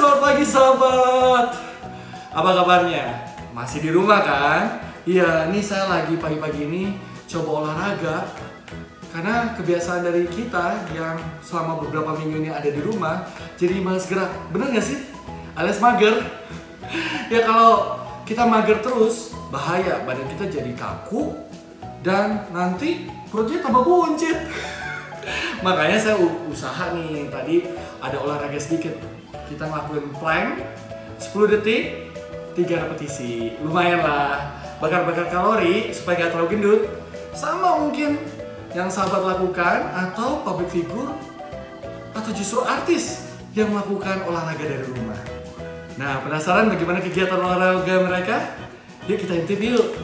selamat pagi sahabat. Apa kabarnya? Masih di rumah kan? Iya, ini saya lagi pagi-pagi ini coba olahraga. Karena kebiasaan dari kita yang selama beberapa minggu ini ada di rumah, jadi malas gerak. Bener gak sih? Alias mager. Ya kalau kita mager terus, bahaya. Badan kita jadi kaku dan nanti perutnya tambah buncit. Makanya saya usaha nih, tadi ada olahraga sedikit. Kita ngelakuin plank 10 detik, 3 repetisi. Lumayan lah, bakar-bakar kalori supaya gak terlalu gendut. Sama mungkin yang sahabat lakukan, atau public figure, atau justru artis yang melakukan olahraga dari rumah. Nah, penasaran bagaimana kegiatan olahraga mereka? Yuk kita intip yuk.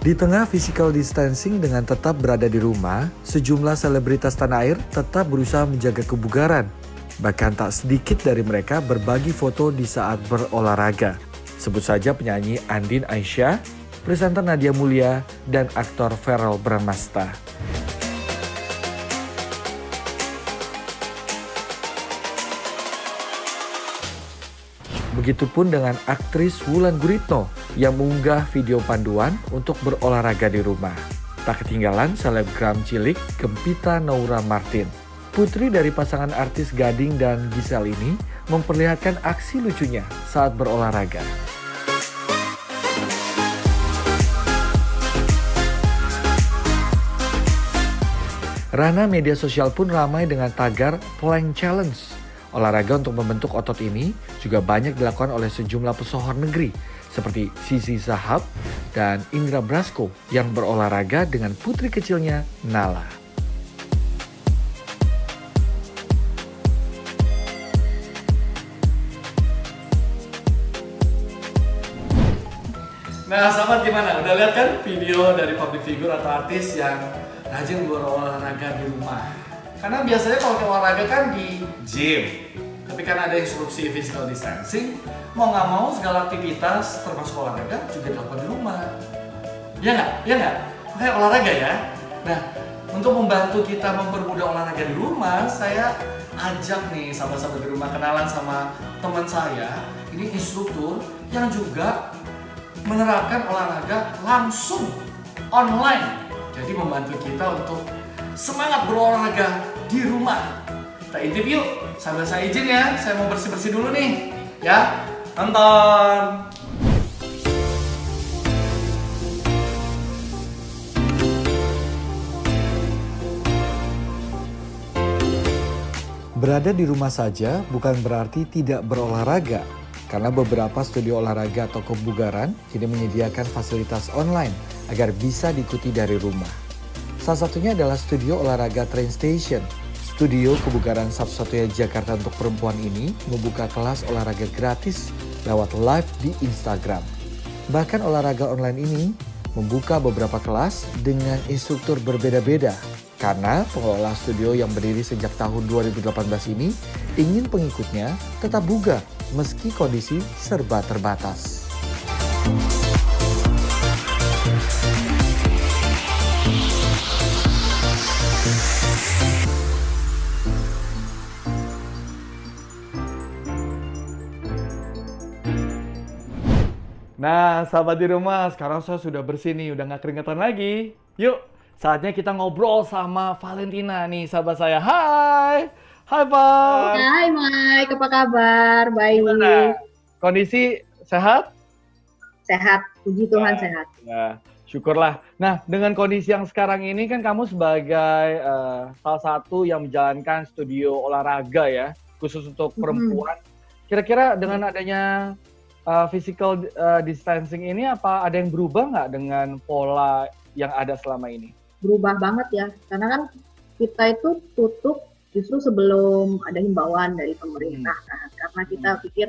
Di tengah physical distancing dengan tetap berada di rumah, sejumlah selebritas tanah air tetap berusaha menjaga kebugaran. Bahkan tak sedikit dari mereka berbagi foto di saat berolahraga. Sebut saja penyanyi Andin Aisyah, presenter Nadia Mulya, dan aktor Verrell Bramasta. Begitupun dengan aktris Wulan Guritno yang mengunggah video panduan untuk berolahraga di rumah. Tak ketinggalan selebgram cilik Gempita Naura Martin. Putri dari pasangan artis Gading dan Gisel ini memperlihatkan aksi lucunya saat berolahraga. Ranah media sosial pun ramai dengan tagar Plank Challenge. Olahraga untuk membentuk otot ini juga banyak dilakukan oleh sejumlah pesohor negeri seperti Sisi Zahab dan Indra Brasko yang berolahraga dengan putri kecilnya Nala. Nah, sahabat gimana? Udah lihat kan video dari public figure atau artis yang rajin berolahraga di rumah? Karena biasanya kalau kita olahraga kan di gym, tapi kan ada instruksi physical distancing, mau nggak mau segala aktivitas termasuk olahraga juga dilakukan di rumah. Ya nggak? Ya nggak? Kayak olahraga ya. Nah, untuk membantu kita mempermudah olahraga di rumah, saya ajak nih sahabat-sahabat di rumah kenalan sama teman saya. Ini instruktur yang juga menerapkan olahraga langsung online. Jadi membantu kita untuk semangat berolahraga di rumah. Kita intip yuk. Sambil saya izin ya, saya mau bersih-bersih dulu nih. Ya, nonton. Berada di rumah saja bukan berarti tidak berolahraga. Karena beberapa studio olahraga atau kebugaran kini menyediakan fasilitas online agar bisa diikuti dari rumah. Salah satunya adalah studio olahraga Train Station. Studio kebugaran satu-satunya Jakarta untuk perempuan ini membuka kelas olahraga gratis lewat live di Instagram. Bahkan olahraga online ini membuka beberapa kelas dengan instruktur berbeda-beda. Karena pengelola studio yang berdiri sejak tahun 2018 ini ingin pengikutnya tetap bugar meski kondisi serba terbatas. Nah, sahabat di rumah, sekarang saya sudah bersih nih, udah nggak keringetan lagi. Yuk, saatnya kita ngobrol sama Valentina nih, sahabat saya. Hai! Hai, Val! Hai Mike, apa kabar? Baik. Gimana? Kondisi sehat? Sehat, puji Tuhan sehat. Ya, syukurlah. Nah, dengan kondisi yang sekarang ini kan kamu sebagai salah satu yang menjalankan studio olahraga ya, khusus untuk perempuan. Kira-kira dengan adanya physical distancing ini apa ada yang berubah nggak dengan pola yang ada selama ini? Berubah banget ya, karena kan kita itu tutup justru sebelum ada himbauan dari pemerintah kan. Karena kita pikir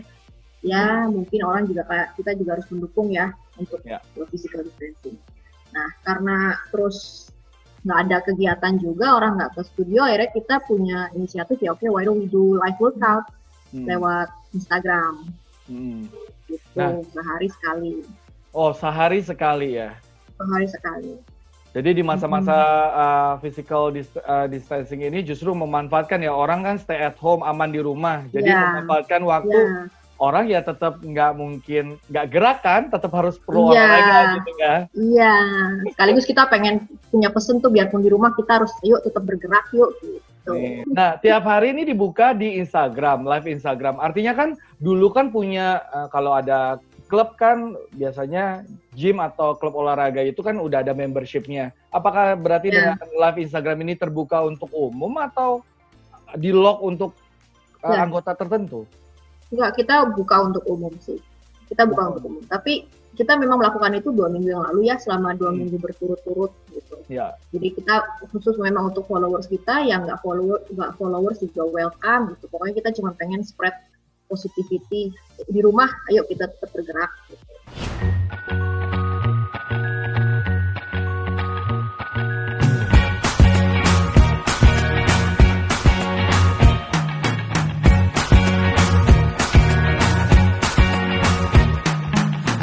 ya mungkin orang juga kayak kita juga harus mendukung ya untuk physical distancing. Nah, karena terus nggak ada kegiatan juga, orang nggak ke studio, akhirnya kita punya inisiatif ya, oke, why don't we do live workout lewat Instagram. Gitu, nah, sehari sekali. Oh, sehari sekali ya? sehari sekali. Jadi di masa-masa physical distancing ini justru memanfaatkan ya, orang kan stay at home, aman di rumah. Jadi memanfaatkan waktu orang ya tetap nggak gerak kan, tetap harus perlu olahraga gitu kan. Iya, sekaligus kita pengen punya pesen tuh biarpun di rumah kita harus yuk tetap bergerak yuk gitu. Nah, tiap hari ini dibuka di Instagram, live Instagram. Artinya kan dulu kan punya kalau ada klub kan biasanya gym atau klub olahraga itu kan udah ada membershipnya. Apakah berarti dengan live Instagram ini terbuka untuk umum atau di lock untuk anggota tertentu? Enggak, kita buka untuk umum sih. Kita buka untuk umum. Tapi kita memang melakukan itu 2 minggu yang lalu ya, selama 2 minggu berturut-turut gitu. Ya. Jadi kita khusus memang untuk followers kita, yang nggak followers juga welcome gitu. Pokoknya kita cuma pengen spread positivity di rumah, ayo kita tetap bergerak gitu.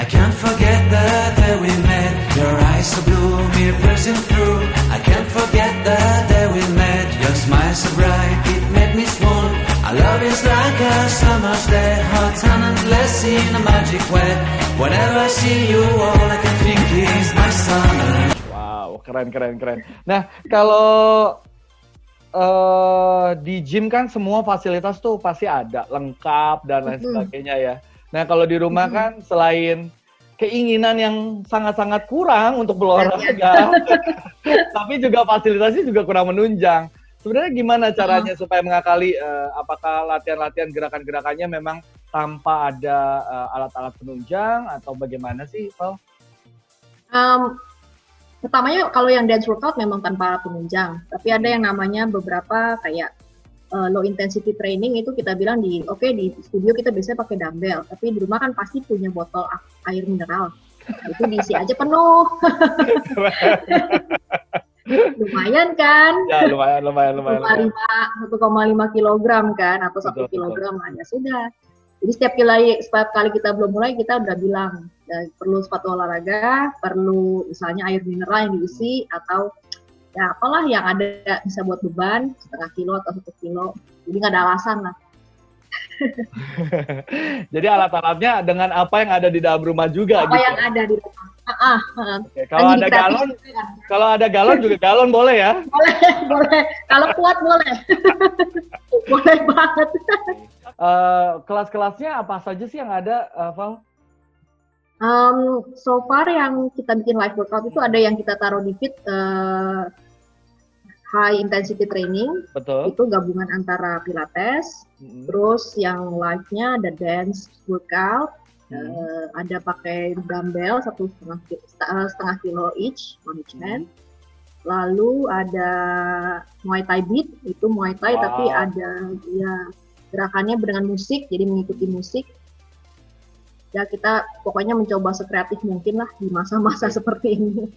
I can't forget the day we met, your eyes so blue, me pressing through. I can't forget the day we met, your smile so bright, it made me swoon. Our love is like a summer's day, hot and endless in a magic way. Whenever I see you, all I can think is my summer. Wow, keren. Nah, kalau di gym kan semua fasilitas tuh pasti ada, lengkap dan lain sebagainya ya. Nah, kalau di rumah kan selain keinginan yang sangat-sangat kurang untuk berolahraga, tapi juga fasilitasnya juga kurang menunjang. Sebenarnya gimana caranya supaya mengakali apakah latihan-latihan gerakan-gerakannya memang tanpa ada alat-alat penunjang atau bagaimana sih, Val? Pertamanya kalau yang dance workout memang tanpa alat penunjang, tapi ada yang namanya beberapa kayak low intensity training, itu kita bilang di studio kita biasanya pakai dumbbell, tapi di rumah kan pasti punya botol air mineral, itu diisi aja penuh. Lumayan kan? Ya, lumayan. 1,5 kilogram kan, atau 1 kilogram aja sudah. Jadi setiap kali kita belum mulai, kita udah bilang perlu sepatu olahraga, perlu misalnya air mineral yang diisi, atau ya apalah yang ada bisa buat beban 0,5 kilo atau 1 kilo. Jadi nggak ada alasan lah. Jadi alat-alatnya dengan apa yang ada di dalam rumah juga. Apa gitu yang ada di rumah. Oke, kalau ada galon juga galon boleh ya? Boleh. Kalau kuat boleh. Boleh banget. Kelas-kelasnya apa saja sih yang ada, Val? So far yang kita bikin live workout itu ada yang kita taruh di feed high intensity training. Betul. Itu gabungan antara pilates, terus yang live-nya ada dance workout, ada pakai dumbbell 1,5 kilo each on each hand. Lalu ada Muay Thai beat, itu Muay Thai tapi ada ya gerakannya dengan musik, jadi mengikuti musik. Ya kita pokoknya mencoba sekreatif mungkin lah di masa-masa seperti ini.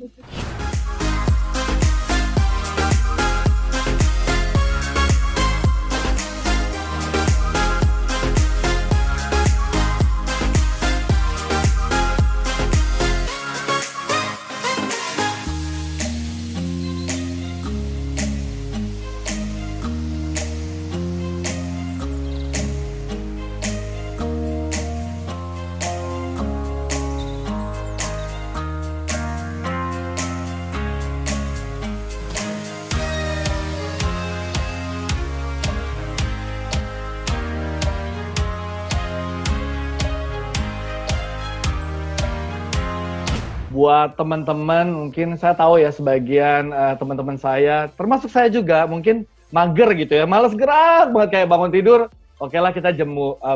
Buat teman-teman, mungkin saya tahu ya sebagian teman-teman saya, termasuk saya juga, mungkin mager gitu ya, males gerak banget kayak bangun tidur, oke lah kita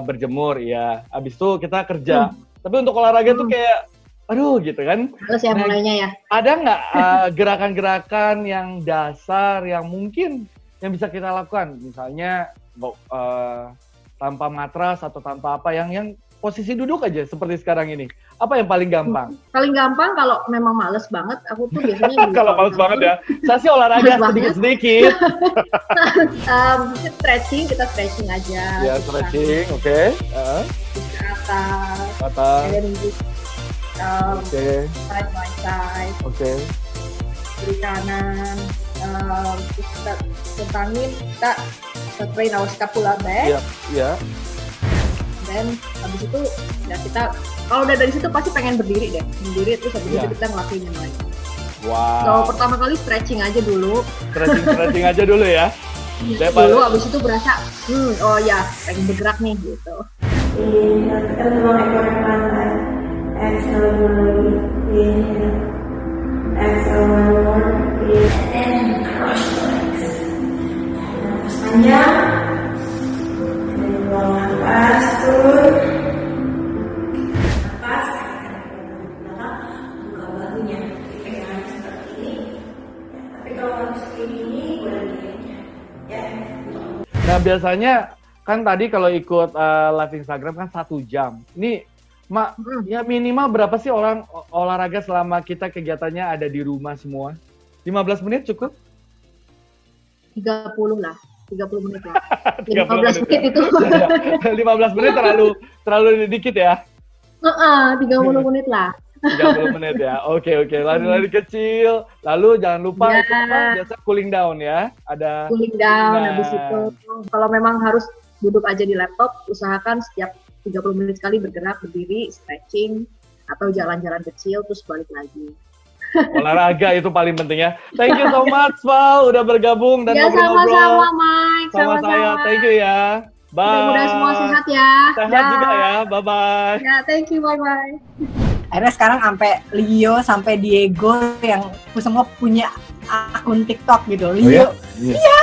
berjemur ya, abis itu kita kerja. Tapi untuk olahraga tuh kayak, aduh gitu kan. Males ya mulainya ya. Ada nggak gerakan-gerakan yang dasar yang mungkin yang bisa kita lakukan, misalnya tanpa matras atau tanpa apa yang posisi duduk aja seperti sekarang ini. Apa yang paling gampang? Paling gampang kalau memang males banget, aku tuh biasanya kalau males banget ya. Saya sih olahraga sedikit-sedikit. Kita stretching aja. Ya, stretching, oke. Ke atas. Oke. Side by side, Oke. kiri kanan, terus kita tentangin, kita train our scapula back. Iya. Iya. Dan habis itu ya kita kalau udah dari situ pasti pengen berdiri terus habis Iya. itu kita ngelakuin yang lain. So Wow. pertama kali stretching aja dulu. Stretching aja dulu ya. Dulu habis itu berasa oh ya pengen bergerak nih gitu. Inhale, buang ekor yang pantai. Exhale dulu lagi. Inhale. Exhale one more. Inhale. And cross the legs. Nafas panjang. Dan buang nafas turun. Nafas. Buka bahunya. Dipegang seperti ini. Tapi kalau nggak seperti ini, boleh begini. Ya. Nah biasanya kan tadi kalau ikut live Instagram kan 1 jam. Ini Mak, ya minimal berapa sih orang olahraga selama kita kegiatannya ada di rumah semua? 15 menit cukup? 30 lah, 30 menit lah. 30 15 menit itu. 15 menit terlalu dikit ya? 30 menit lah. 30 menit ya. Oke. Lari-lari kecil. Lalu jangan lupa Ya. itu apa? Biasa cooling down ya. Ada Cooling down Nah. habis itu. Kalau memang harus duduk aja di laptop, usahakan setiap 30 menit sekali bergerak, berdiri, stretching, atau jalan-jalan kecil, terus balik lagi. olahraga itu paling penting ya. Thank you so much Val udah bergabung dan Ya ngobrol-ngobrol sama-sama Mike, sama saya. Thank you ya. Bye. Mudah-mudahan semua sehat ya. Sehat Dah. juga ya. Bye-bye. Ya, thank you, bye-bye. Akhirnya sekarang sampai Leo, sampai Diego yang semua punya akun TikTok gitu. Leo, Iya.